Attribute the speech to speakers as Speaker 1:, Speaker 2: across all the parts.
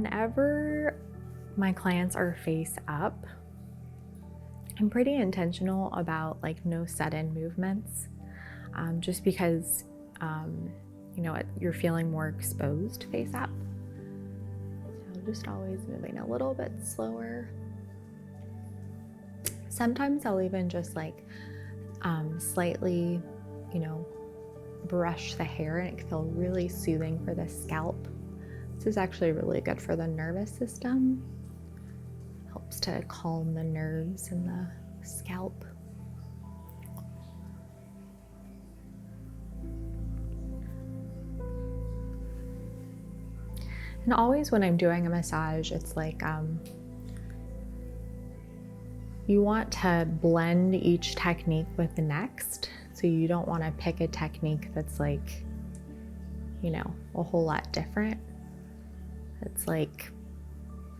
Speaker 1: Whenever my clients are face up, I'm pretty intentional about like no sudden movements, just because you're feeling more exposed face up. So just always moving a little bit slower. Sometimes I'll even just like slightly, brush the hair, and it can feel really soothing for the scalp. This is actually really good for the nervous system. Helps to calm the nerves in the scalp. And always when I'm doing a massage, it's like you want to blend each technique with the next. So you don't want to pick a technique that's like, a whole lot different. It's like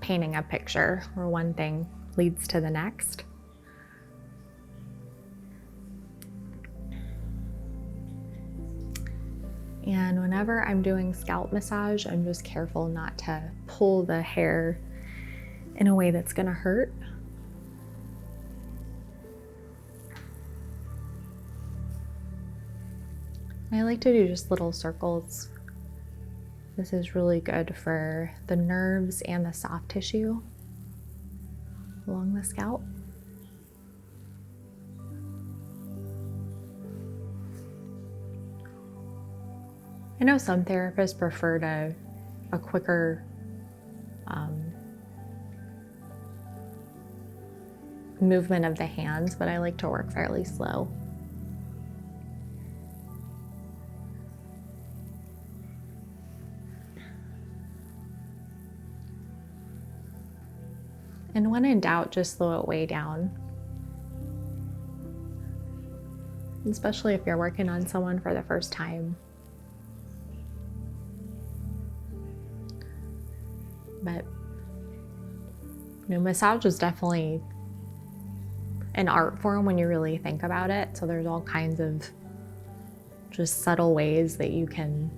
Speaker 1: painting a picture where one thing leads to the next. And whenever I'm doing scalp massage, I'm just careful not to pull the hair in a way that's gonna hurt. I like to do just little circles. This is really good for the nerves and the soft tissue along the scalp. I know some therapists prefer a quicker movement of the hands, but I like to work fairly slow. And when in doubt, just slow it way down. Especially if you're working on someone for the first time. But, massage is definitely an art form when you really think about it. So there's all kinds of just subtle ways that you can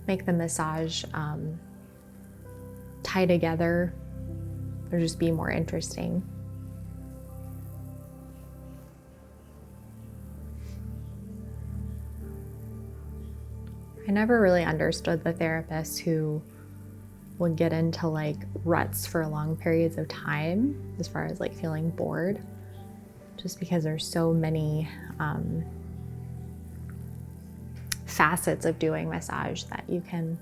Speaker 1: make the massage tie together or just be more interesting. I never really understood the therapists who would get into like ruts for long periods of time as far as like feeling bored, just because there's so many facets of doing massage that you can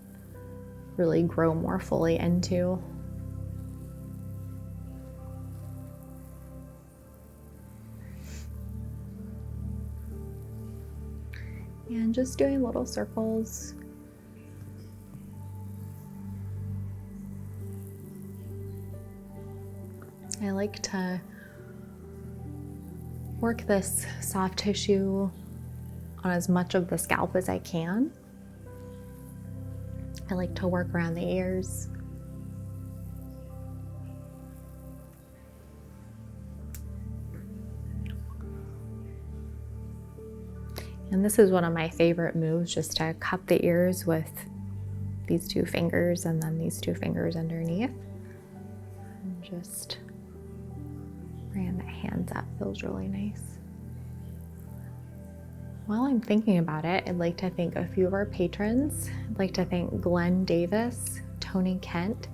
Speaker 1: really grow more fully into. And just doing little circles. I like to work this soft tissue on as much of the scalp as I can. I like to work around the ears. And this is one of my favorite moves, just to cup the ears with these two fingers and then these two fingers underneath. And just bringing the hands up feels really nice. While I'm thinking about it, I'd like to thank a few of our patrons. I'd like to thank Glenn Davis, Tony Kent,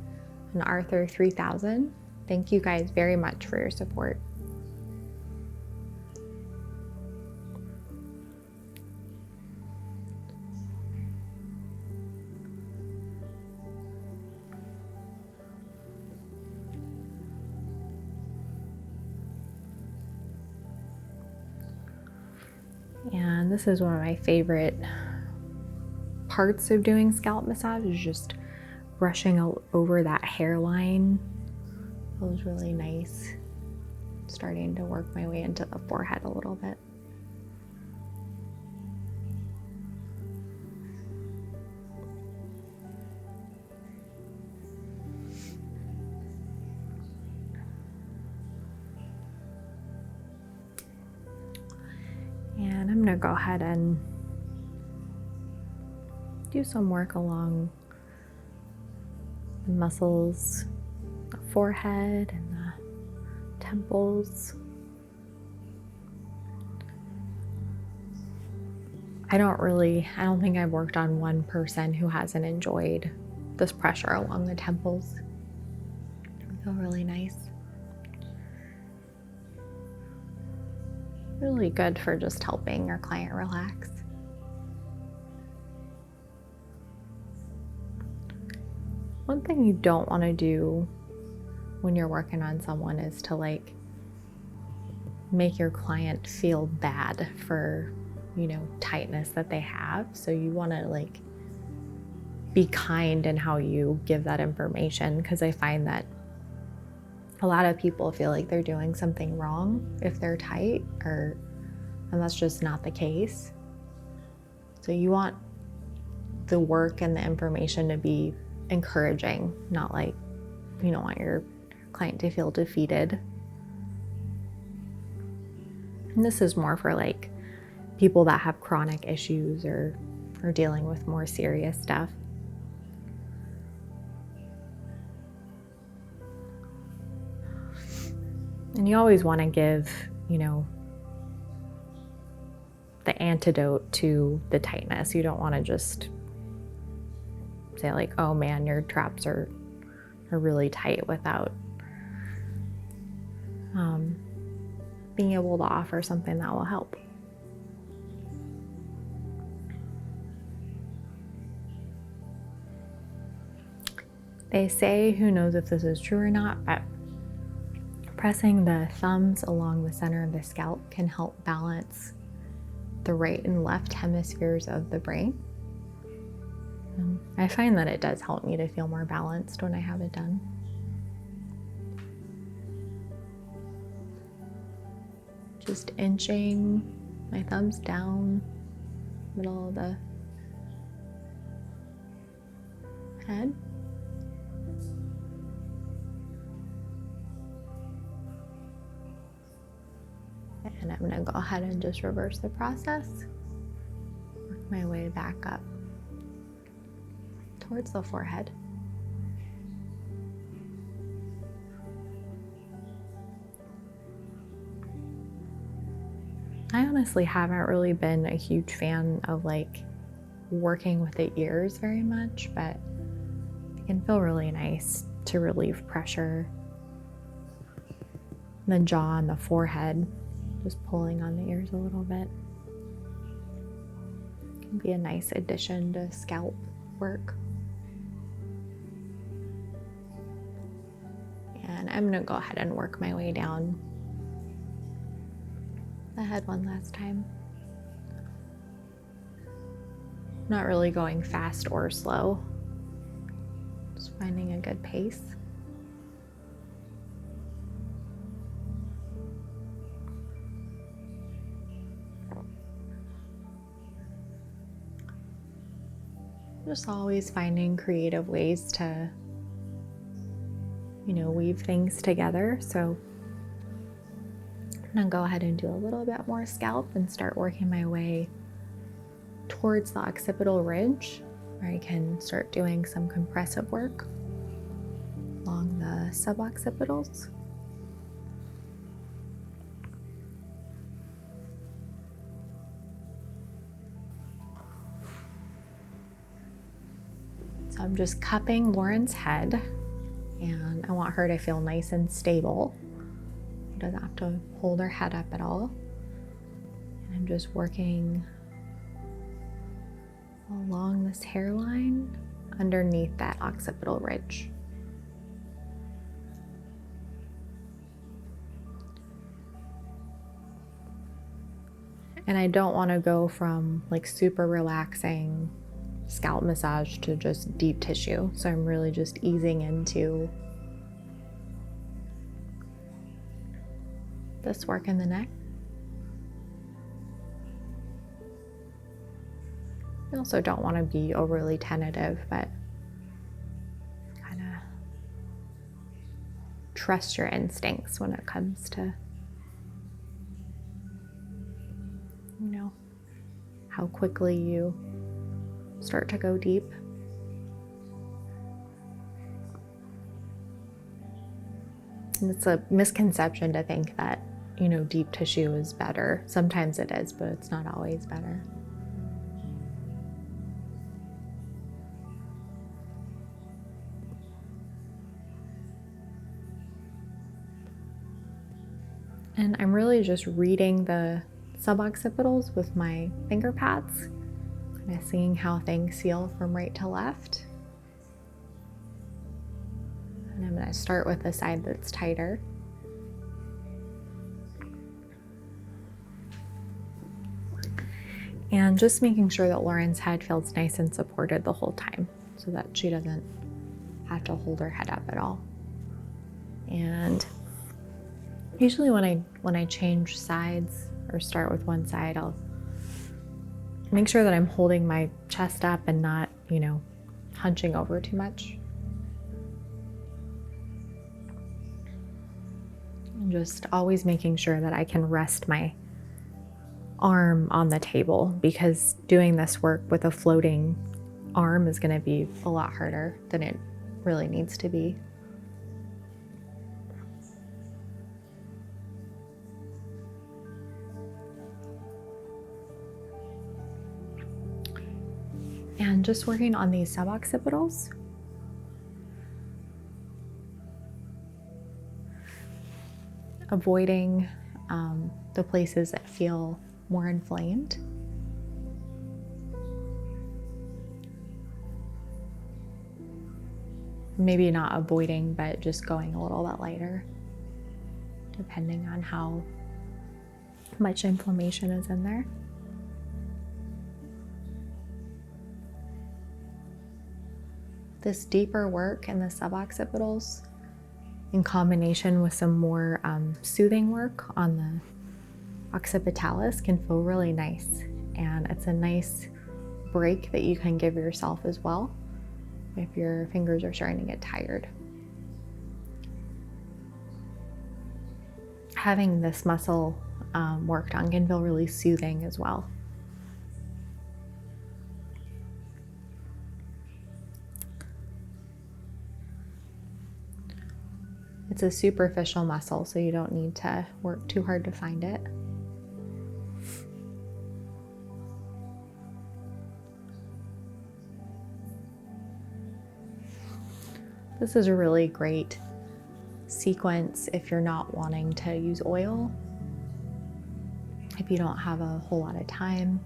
Speaker 1: and Arthur 3000. Thank you guys very much for your support. And this is one of my favorite parts of doing scalp massage, is just brushing over that hairline. Feels really nice. Starting to work my way into the forehead a little bit. And I'm gonna go ahead and do some work along the muscles, the forehead and the temples. I don't think I've worked on one person who hasn't enjoyed this pressure along the temples. They feel really nice. Really good for just helping your client relax. One thing you don't want to do when you're working on someone is to like make your client feel bad for, tightness that they have. So you want to like be kind in how you give that information, because I find that a lot of people feel like they're doing something wrong if they're tight, and that's just not the case. So you want the work and the information to be encouraging, not like you don't want your client to feel defeated. And this is more for like people that have chronic issues or are dealing with more serious stuff. And you always want to give, the antidote to the tightness. You don't want to just say like, oh man, your traps are really tight, without being able to offer something that will help. They say, who knows if this is true or not, but pressing the thumbs along the center of the scalp can help balance the right and left hemispheres of the brain. I find that it does help me to feel more balanced when I have it done. Just inching my thumbs down, middle of the head. And I'm going to go ahead and just reverse the process. Work my way back up towards the forehead. I honestly haven't really been a huge fan of like working with the ears very much, but it can feel really nice to relieve pressure in the jaw and the forehead. Just pulling on the ears a little bit can be a nice addition to scalp work. And I'm going to go ahead and work my way down the head one last time. Not really going fast or slow, just finding a good pace. Just always finding creative ways to, weave things together. So I'm gonna go ahead and do a little bit more scalp and start working my way towards the occipital ridge, where I can start doing some compressive work along the suboccipitals. So I'm just cupping Lauren's head, and I want her to feel nice and stable. She doesn't have to hold her head up at all. And I'm just working along this hairline underneath that occipital ridge. And I don't want to go from like super relaxing scalp massage to just deep tissue. So I'm really just easing into this work in the neck. You also don't want to be overly tentative, but kind of trust your instincts when it comes to, how quickly you start to go deep. And it's a misconception to think that, deep tissue is better. Sometimes it is, but it's not always better. And I'm really just reading the suboccipitals with my finger pads, kind of seeing how things feel from right to left. And I'm going to start with the side that's tighter. And just making sure that Lauren's head feels nice and supported the whole time so that she doesn't have to hold her head up at all. And usually when I change sides or start with one side, I'll make sure that I'm holding my chest up and not, hunching over too much. And just always making sure that I can rest my arm on the table, because doing this work with a floating arm is going to be a lot harder than it really needs to be. And just working on these suboccipitals. Avoiding the places that feel more inflamed. Maybe not avoiding, but just going a little bit lighter, depending on how much inflammation is in there. This deeper work in the suboccipitals, in combination with some more soothing work on the occipitalis, can feel really nice. And it's a nice break that you can give yourself as well if your fingers are starting to get tired. Having this muscle worked on can feel really soothing as well. It's a superficial muscle, so you don't need to work too hard to find it. This is a really great sequence if you're not wanting to use oil, if you don't have a whole lot of time,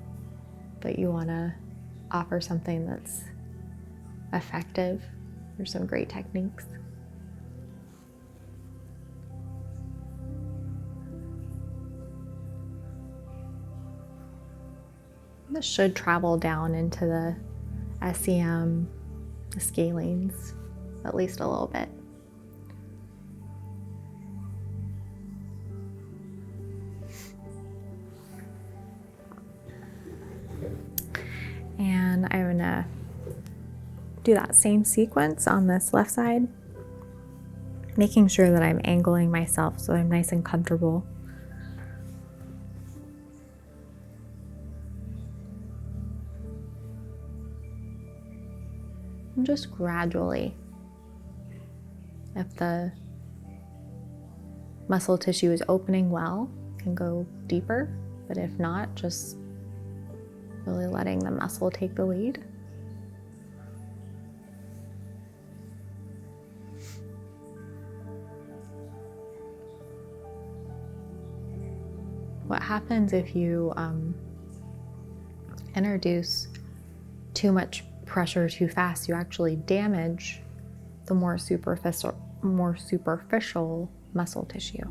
Speaker 1: but you want to offer something that's effective. There's some great techniques. This should travel down into the SCM, the scalenes, at least a little bit. And I'm gonna do that same sequence on this left side, making sure that I'm angling myself so I'm nice and comfortable. And just gradually, if the muscle tissue is opening well, can go deeper, but if not, just really letting the muscle take the lead. What happens if you introduce too much pressure too fast? You actually damage the more superficial muscle tissue.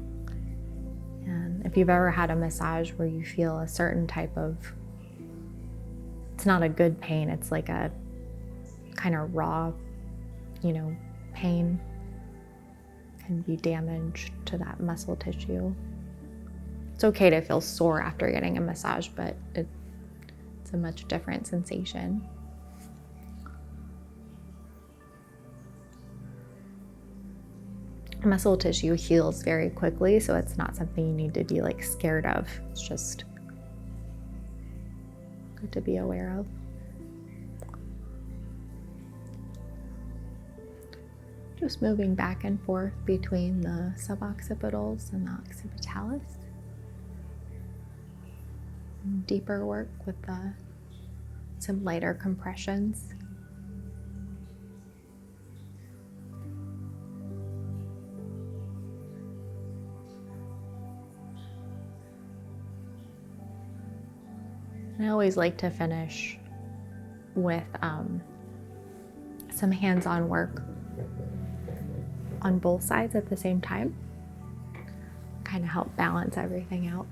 Speaker 1: And if you've ever had a massage where you feel a certain type of, it's not a good pain, it's like a kind of raw, pain, can be damage to that muscle tissue. It's okay to feel sore after getting a massage, but it's a much different sensation. Muscle tissue heals very quickly, so it's not something you need to be scared of. It's just good to be aware of. Just moving back and forth between the suboccipitals and the occipitalis. Deeper work with some lighter compressions. I always like to finish with some hands-on work on both sides at the same time. Kind of help balance everything out.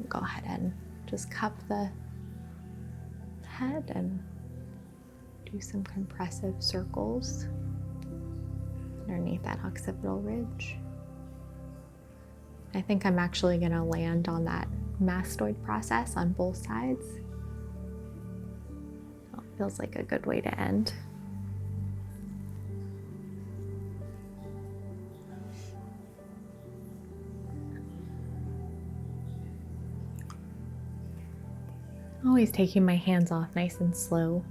Speaker 1: Go ahead and just cup the head and do some compressive circles underneath that occipital ridge. I think I'm actually going to land on that mastoid process on both sides. Well, feels like a good way to end. Always taking my hands off nice and slow.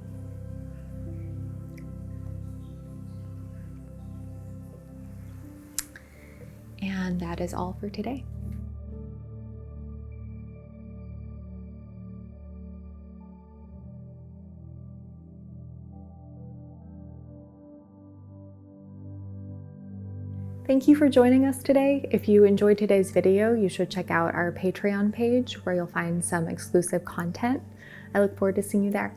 Speaker 1: And that is all for today. Thank you for joining us today. If you enjoyed today's video, you should check out our Patreon page where you'll find some exclusive content. I look forward to seeing you there.